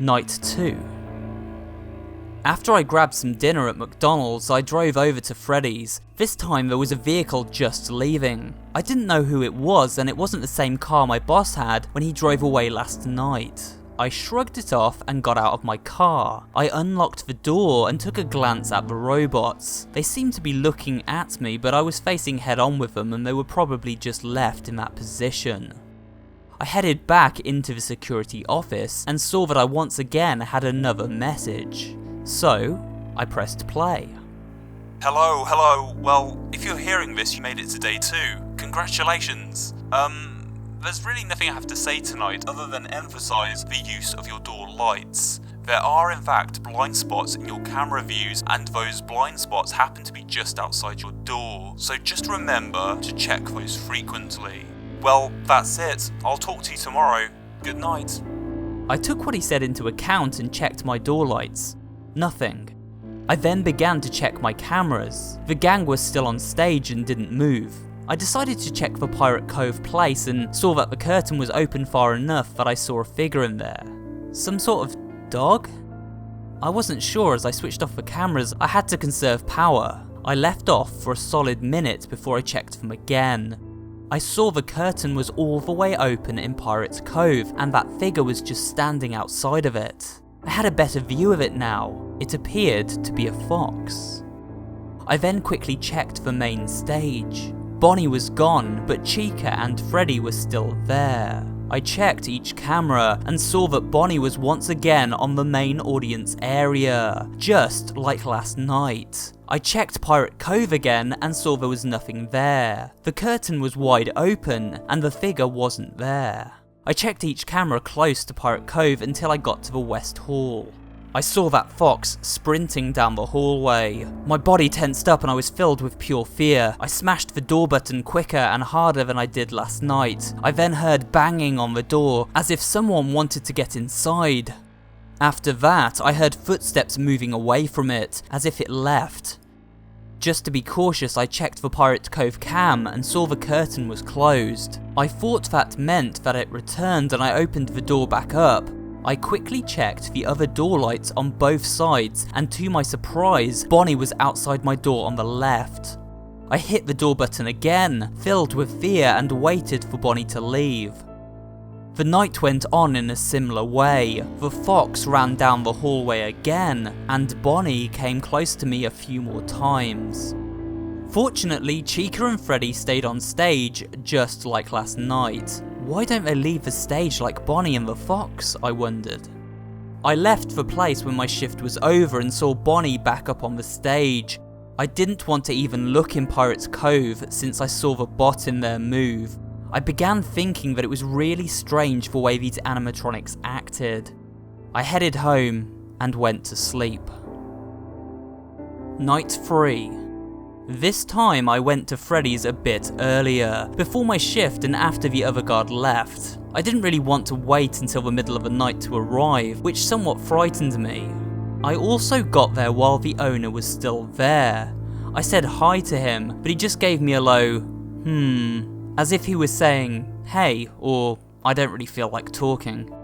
Night 2. After I grabbed some dinner at McDonald's, I drove over to Freddy's. This time there was a vehicle just leaving. I didn't know who it was, and it wasn't the same car my boss had when he drove away last night. I shrugged it off and got out of my car. I unlocked the door and took a glance at the robots. They seemed to be looking at me, but I was facing head on with them and they were probably just left in that position. I headed back into the security office and saw that I once again had another message. So, I pressed play. Hello. Well, if you're hearing this, you made it to day 2. Congratulations. There's really nothing I have to say tonight other than emphasize the use of your door lights. There are in fact blind spots in your camera views, and those blind spots happen to be just outside your door. So just remember to check those frequently. Well, that's it. I'll talk to you tomorrow. Good night. I took what he said into account and checked my door lights. Nothing. I then began to check my cameras. The gang was still on stage and didn't move. I decided to check the Pirate Cove place and saw that the curtain was open far enough that I saw a figure in there. Some sort of dog? I wasn't sure. As I switched off the cameras, I had to conserve power. I left off for a solid minute before I checked them again. I saw the curtain was all the way open in Pirate's Cove and that figure was just standing outside of it. I had a better view of it now. It appeared to be a fox. I then quickly checked the main stage. Bonnie was gone, but Chica and Freddy were still there. I checked each camera and saw that Bonnie was once again on the main audience area, just like last night. I checked Pirate Cove again and saw there was nothing there. The curtain was wide open and the figure wasn't there. I checked each camera close to Pirate Cove until I got to the West Hall. I saw that fox sprinting down the hallway. My body tensed up and I was filled with pure fear. I smashed the door button quicker and harder than I did last night. I then heard banging on the door, as if someone wanted to get inside. After that, I heard footsteps moving away from it, as if it left. Just to be cautious, I checked the Pirate Cove cam and saw the curtain was closed. I thought that meant that it returned and I opened the door back up. I quickly checked the other door lights on both sides, and to my surprise, Bonnie was outside my door on the left. I hit the door button again, filled with fear, and waited for Bonnie to leave. The night went on in a similar way. The fox ran down the hallway again, and Bonnie came close to me a few more times. Fortunately, Chica and Freddy stayed on stage, just like last night. Why don't they leave the stage like Bonnie and the fox, I wondered. I left the place when my shift was over and saw Bonnie back up on the stage. I didn't want to even look in Pirate's Cove since I saw the bot in there move. I began thinking that it was really strange the way these animatronics acted. I headed home and went to sleep. Night 3. This time I went to Freddy's a bit earlier, before my shift and after the other guard left. I didn't really want to wait until the middle of the night to arrive, which somewhat frightened me. I also got there while the owner was still there. I said hi to him, but he just gave me a low, as if he was saying, hey, or I don't really feel like talking.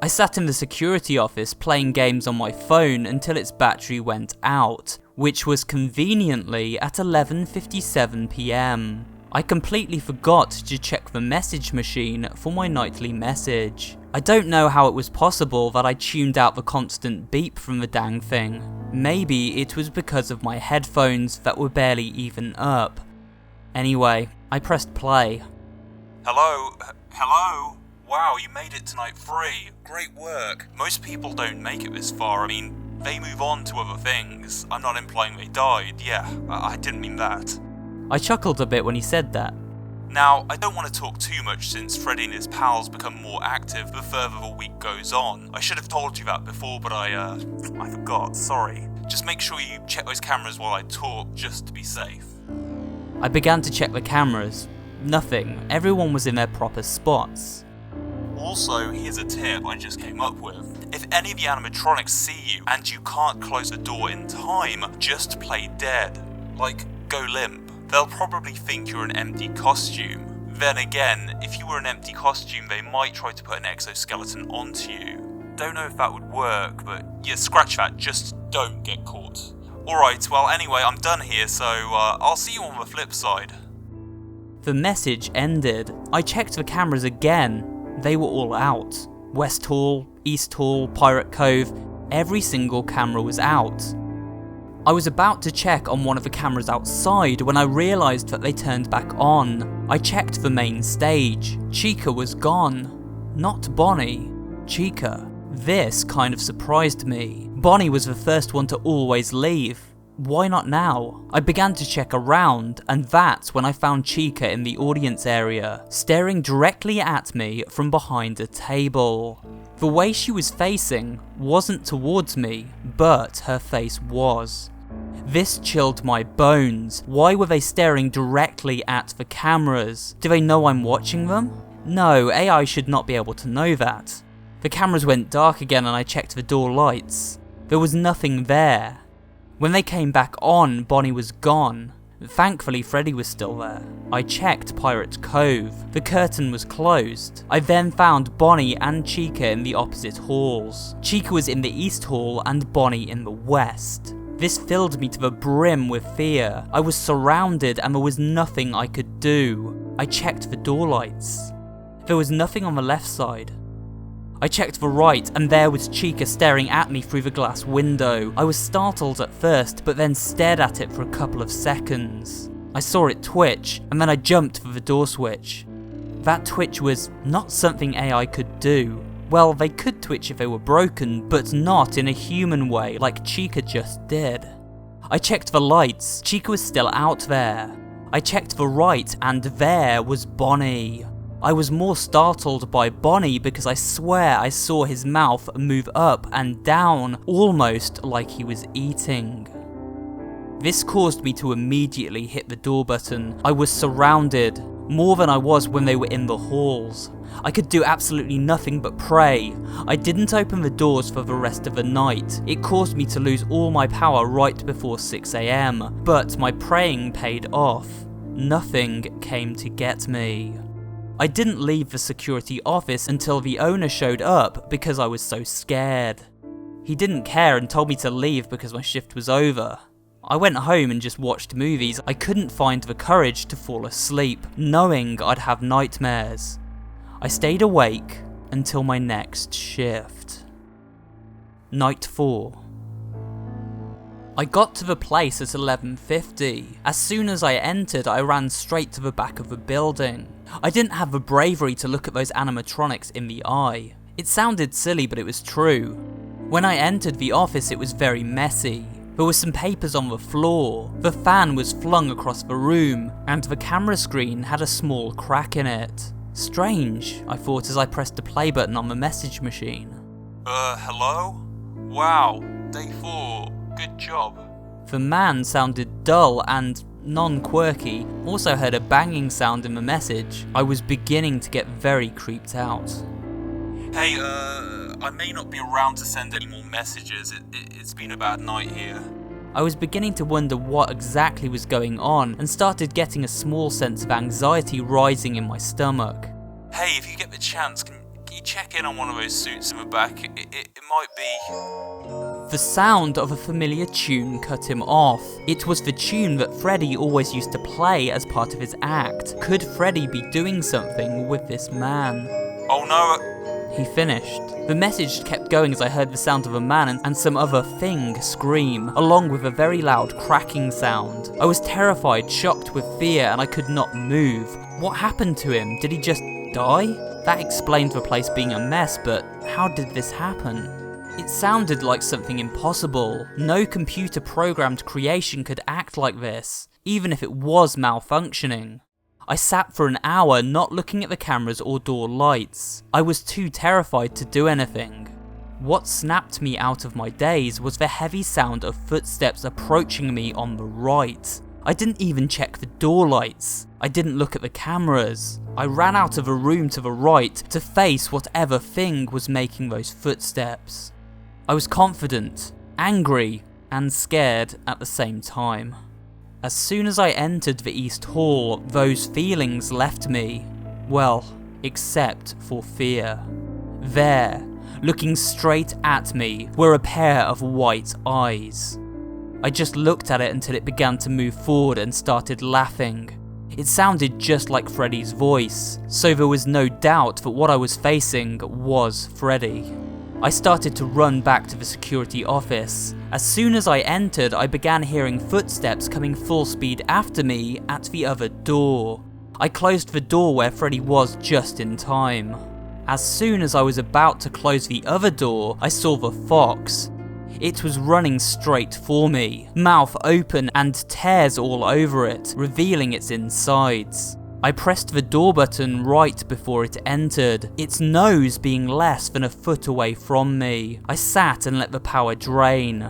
I sat in the security office playing games on my phone until its battery went out, which was conveniently at 11:57 PM. I completely forgot to check the message machine for my nightly message. I don't know how it was possible that I tuned out the constant beep from the dang thing. Maybe it was because of my headphones that were barely even up. Anyway, I pressed play. Hello? Wow, you made it to night 3. Great work. Most people don't make it this far. I mean, they move on to other things. I'm not implying they died. Yeah, I didn't mean that. I chuckled a bit when he said that. Now, I don't want to talk too much since Freddy and his pals become more active the further the week goes on. I should have told you that before, but I forgot, sorry. Just make sure you check those cameras while I talk, just to be safe. I began to check the cameras. Nothing. Everyone was in their proper spots. Also, here's a tip I just came up with. If any of the animatronics see you and you can't close the door in time, just play dead. Like, go limp. They'll probably think you're an empty costume. Then again, if you were an empty costume, they might try to put an exoskeleton onto you. don't know if that would work, but yeah, scratch that, just don't get caught. Alright, well anyway, I'm done here, so I'll see you on the flip side. The message ended. I checked the cameras again. They were all out. West Hall, East Hall, Pirate Cove, every single camera was out. I was about to check on one of the cameras outside when I realised that they turned back on. I checked the main stage. Chica was gone. Not Bonnie. Chica. This kind of surprised me. Bonnie was the first one to always leave. Why not now? I began to check around, and that's when I found Chica in the audience area, staring directly at me from behind a table. The way she was facing wasn't towards me, but her face was. This chilled my bones. Why were they staring directly at the cameras? Do they know I'm watching them? No, AI should not be able to know that. The cameras went dark again and I checked the door lights. There was nothing there. When they came back on, Bonnie was gone. Thankfully, Freddy was still there. I checked Pirate Cove. The curtain was closed. I then found Bonnie and Chica in the opposite halls. Chica was in the East Hall and Bonnie in the West. This filled me to the brim with fear. I was surrounded and there was nothing I could do. I checked the door lights. There was nothing on the left side. I checked the right, and there was Chica staring at me through the glass window. I was startled at first, but then stared at it for a couple of seconds. I saw it twitch, and then I jumped for the door switch. That twitch was not something AI could do. Well, they could twitch if they were broken, but not in a human way like Chica just did. I checked the lights. Chica was still out there. I checked the right, and there was Bonnie. I was more startled by Bonnie because I swear I saw his mouth move up and down, almost like he was eating. This caused me to immediately hit the door button. I was surrounded, more than I was when they were in the halls. I could do absolutely nothing but pray. I didn't open the doors for the rest of the night. It caused me to lose all my power right before 6 AM, but my praying paid off. Nothing came to get me. I didn't leave the security office until the owner showed up because I was so scared. He didn't care and told me to leave because my shift was over. I went home and just watched movies. I couldn't find the courage to fall asleep, knowing I'd have nightmares. I stayed awake until my next shift. Night 4. I got to the place at 11:50. As soon as I entered, I ran straight to the back of the building. I didn't have the bravery to look at those animatronics in the eye. It sounded silly, but it was true. When I entered the office, it was very messy. There were some papers on the floor, the fan was flung across the room, and the camera screen had a small crack in it. Strange, I thought as I pressed the play button on the message machine. Hello? Wow, day 4. Good job. The man sounded dull and non-quirky. Also heard a banging sound in the message. I was beginning to get very creeped out. Hey, I may not be around to send any more messages. It's been a bad night here. I was beginning to wonder what exactly was going on and started getting a small sense of anxiety rising in my stomach. Hey, if you get the chance, can you check in on one of those suits in the back? It might be... The sound of a familiar tune cut him off. It was the tune that Freddy always used to play as part of his act. Could Freddy be doing something with this man? Oh no! He finished. The message kept going as I heard the sound of a man and some other thing scream, along with a very loud cracking sound. I was terrified, shocked with fear, and I could not move. What happened to him? Did he just die? That explained the place being a mess, but how did this happen? It sounded like something impossible. No computer-programmed creation could act like this, even if it was malfunctioning. I sat for an hour not looking at the cameras or door lights. I was too terrified to do anything. What snapped me out of my daze was the heavy sound of footsteps approaching me on the right. I didn't even check the door lights. I didn't look at the cameras. I ran out of a room to the right to face whatever thing was making those footsteps. I was confident, angry, and scared at the same time. As soon as I entered the East Hall, those feelings left me. Well, except for fear. There, Looking straight at me were a pair of white eyes. I just looked at it until it began to move forward and started laughing. It sounded just like Freddy's voice, so there was no doubt that what I was facing was Freddy. I started to run back to the security office. As soon as I entered, I began hearing footsteps coming full speed after me at the other door. I closed the door where Freddy was just in time. As soon as I was about to close the other door, I saw the fox. It was running straight for me, mouth open and tears all over it, revealing its insides. I pressed the door button right before it entered, its nose being less than a foot away from me. I sat and let the power drain.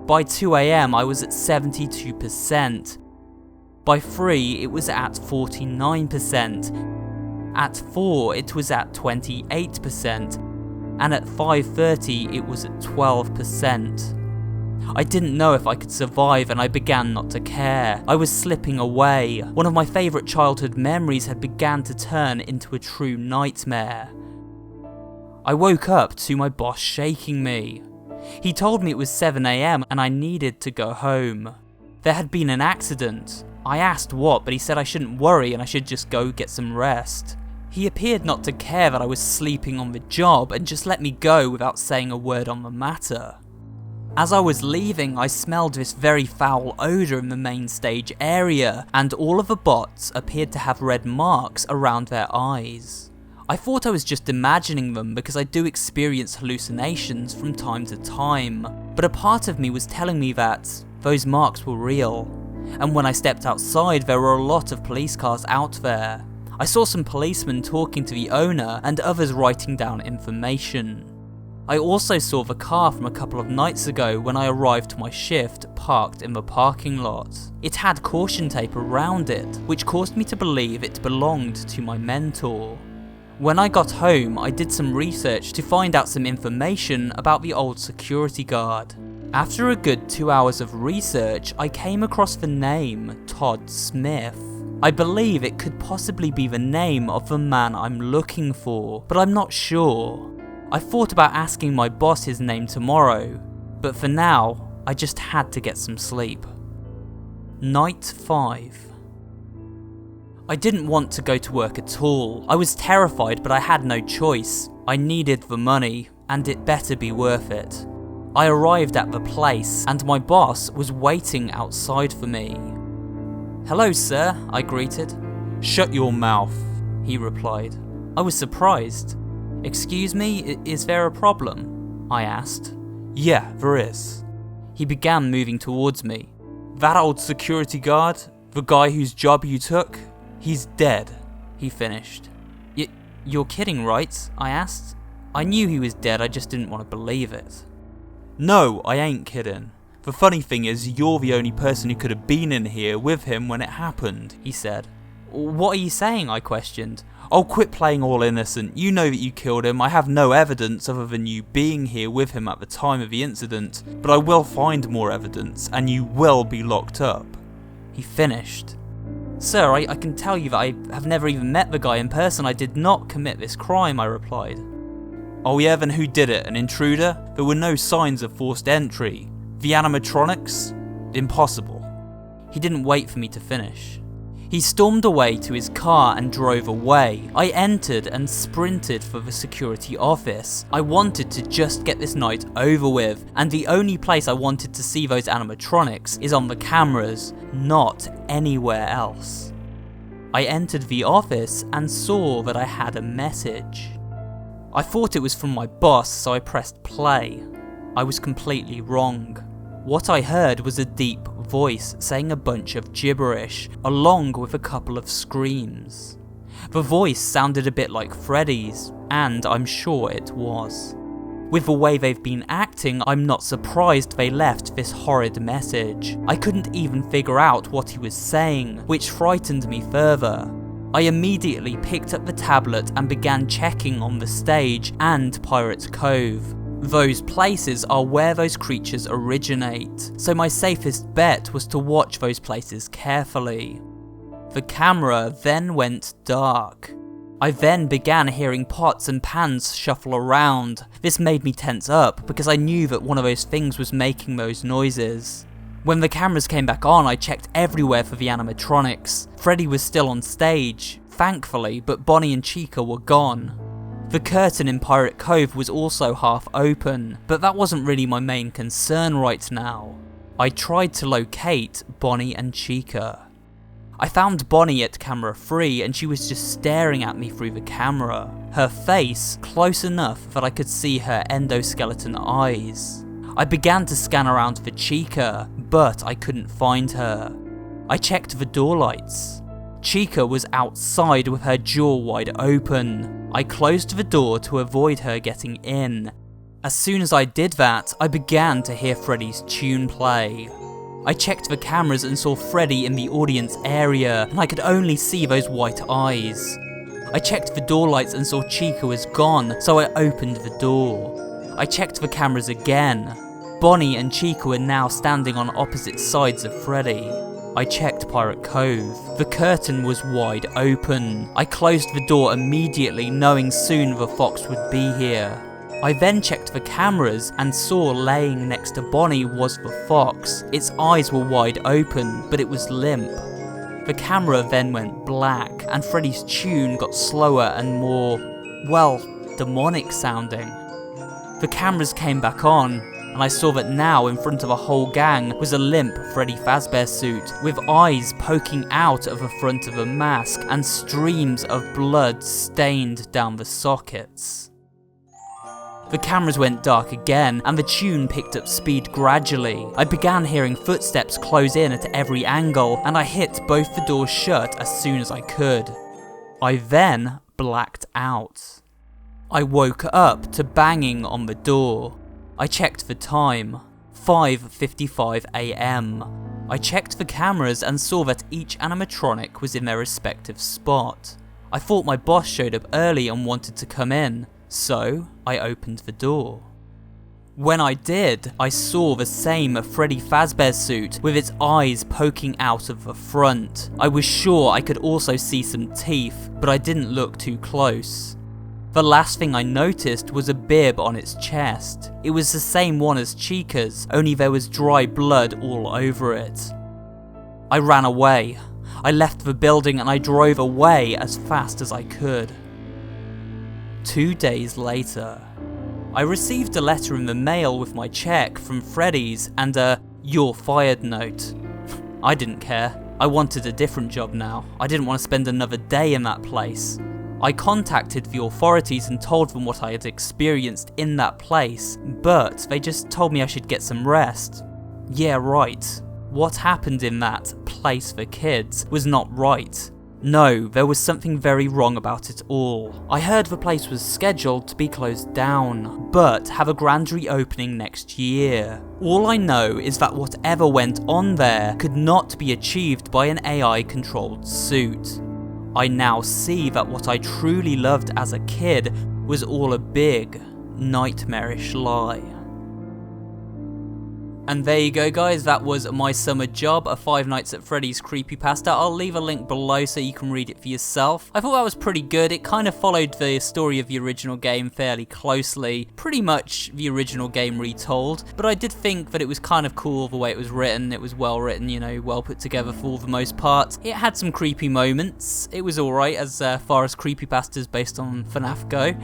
By 2 AM I was at 72%. By 3 it was at 49%. At 4 it was at 28%. And at 5:30 it was at 12%. I didn't know if I could survive and I began not to care. I was slipping away. One of my favourite childhood memories had begun to turn into a true nightmare. I woke up to my boss shaking me. He told me it was 7 AM and I needed to go home. There had been an accident. I asked what, but he said I shouldn't worry and I should just go get some rest. He appeared not to care that I was sleeping on the job and just let me go without saying a word on the matter. As I was leaving, I smelled this very foul odour in the main stage area, and all of the bots appeared to have red marks around their eyes. I thought I was just imagining them because I do experience hallucinations from time to time, but a part of me was telling me that those marks were real. And when I stepped outside, there were a lot of police cars out there. I saw some policemen talking to the owner and others writing down information. I also saw the car from a couple of nights ago when I arrived to my shift parked in the parking lot. It had caution tape around it, which caused me to believe it belonged to my mentor. When I got home, I did some research to find out some information about the old security guard. After a good 2 hours of research, I came across the name Todd Smith. I believe it could possibly be the name of the man I'm looking for, but I'm not sure. I thought about asking my boss his name tomorrow, but for now, I just had to get some sleep. Night 5. I didn't want to go to work at all. I was terrified, but I had no choice. I needed the money, and it better be worth it. I arrived at the place, and my boss was waiting outside for me. "Hello, sir," I greeted. "Shut your mouth," he replied. I was surprised. "Excuse me, is there a problem?" I asked. "Yeah, there is." He began moving towards me. "That old security guard, the guy whose job you took, he's dead," he finished. You're kidding, right? I asked. I knew he was dead, I just didn't want to believe it. "No, I ain't kidding. The funny thing is, you're the only person who could have been in here with him when it happened," he said. "What are you saying?" I questioned. "Oh, quit playing all innocent. You know that you killed him. I have no evidence other than you being here with him at the time of the incident, but I will find more evidence, and you will be locked up," he finished. "Sir, I can tell you that I have never even met the guy in person. I did not commit this crime," I replied. "Oh yeah, then who did it? An intruder? There were no signs of forced entry. The animatronics? Impossible." He didn't wait for me to finish. He stormed away to his car and drove away. I entered and sprinted for the security office. I wanted to just get this night over with, and the only place I wanted to see those animatronics is on the cameras, not anywhere else. I entered the office and saw that I had a message. I thought it was from my boss, so I pressed play. I was completely wrong. What I heard was a deep voice saying a bunch of gibberish, along with a couple of screams. The voice sounded a bit like Freddy's, and I'm sure it was. With the way they've been acting, I'm not surprised they left this horrid message. I couldn't even figure out what he was saying, which frightened me further. I immediately picked up the tablet and began checking on the stage and Pirate's Cove. Those places are where those creatures originate, so my safest bet was to watch those places carefully. The camera then went dark. I then began hearing pots and pans shuffle around. This made me tense up because I knew that one of those things was making those noises. When the cameras came back on, I checked everywhere for the animatronics. Freddy was still on stage, thankfully, but Bonnie and Chica were gone. The curtain in Pirate Cove was also half open, but that wasn't really my main concern right now. I tried to locate Bonnie and Chica. I found Bonnie at camera 3 and she was just staring at me through the camera. Her face close enough that I could see her endoskeleton eyes. I began to scan around for Chica, but I couldn't find her. I checked the door lights. Chica was outside with her jaw wide open. I closed the door to avoid her getting in. As soon as I did that, I began to hear Freddy's tune play. I checked the cameras and saw Freddy in the audience area, and I could only see those white eyes. I checked the door lights and saw Chica was gone, so I opened the door. I checked the cameras again. Bonnie and Chica were now standing on opposite sides of Freddy. I checked Pirate Cove. The curtain was wide open. I closed the door immediately, knowing soon the fox would be here. I then checked the cameras and saw laying next to Bonnie was the fox. Its eyes were wide open, but it was limp. The camera then went black, and Freddy's tune got slower and more, well, demonic sounding. The cameras came back on, and I saw that now in front of a whole gang was a limp Freddy Fazbear suit, with eyes poking out of the front of a mask and streams of blood stained down the sockets. The cameras went dark again, and the tune picked up speed gradually. I began hearing footsteps close in at every angle, and I hit both the doors shut as soon as I could. I then blacked out. I woke up to banging on the door. I checked the time, 5:55 AM. I checked the cameras and saw that each animatronic was in their respective spot. I thought my boss showed up early and wanted to come in, so I opened the door. When I did, I saw the same Freddy Fazbear suit with its eyes poking out of the front. I was sure I could also see some teeth, but I didn't look too close. The last thing I noticed was a bib on its chest. It was the same one as Chica's, only there was dry blood all over it. I ran away. I left the building and I drove away as fast as I could. 2 days later, I received a letter in the mail with my check from Freddy's and a "you're fired" note. I didn't care. I wanted a different job now. I didn't want to spend another day in that place. I contacted the authorities and told them what I had experienced in that place, but they just told me I should get some rest. Yeah, right. What happened in that place for kids was not right. No, there was something very wrong about it all. I heard the place was scheduled to be closed down, but have a grand reopening next year. All I know is that whatever went on there could not be achieved by an AI-controlled suit. I now see that what I truly loved as a kid was all a big, nightmarish lie. And there you go guys, that was my summer job, a 5 Nights at Freddy's creepypasta. I'll leave a link below so you can read it for yourself. I thought that was pretty good. It kind of followed the story of the original game fairly closely, pretty much the original game retold, but I did think that it was kind of cool the way it was written. It was well written, you know, well put together for the most part. It had some creepy moments. It was alright as far as creepypastas based on FNAF go.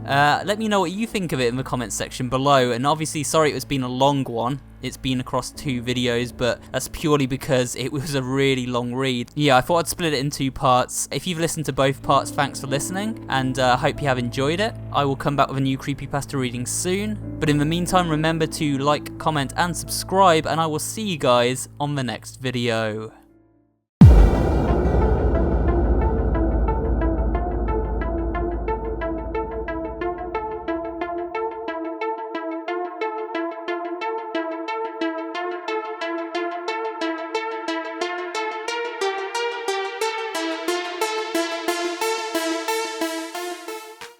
Let me know what you think of it in the comments section below, and obviously sorry it's been a long one. It's been across 2 videos, but that's purely because it was a really long read. Yeah, I thought I'd split it in 2 parts. If you've listened to both parts, thanks for listening, and I hope you have enjoyed it. I will come back with a new creepypasta reading soon, but in the meantime, remember to like, comment, and subscribe, and I will see you guys on the next video.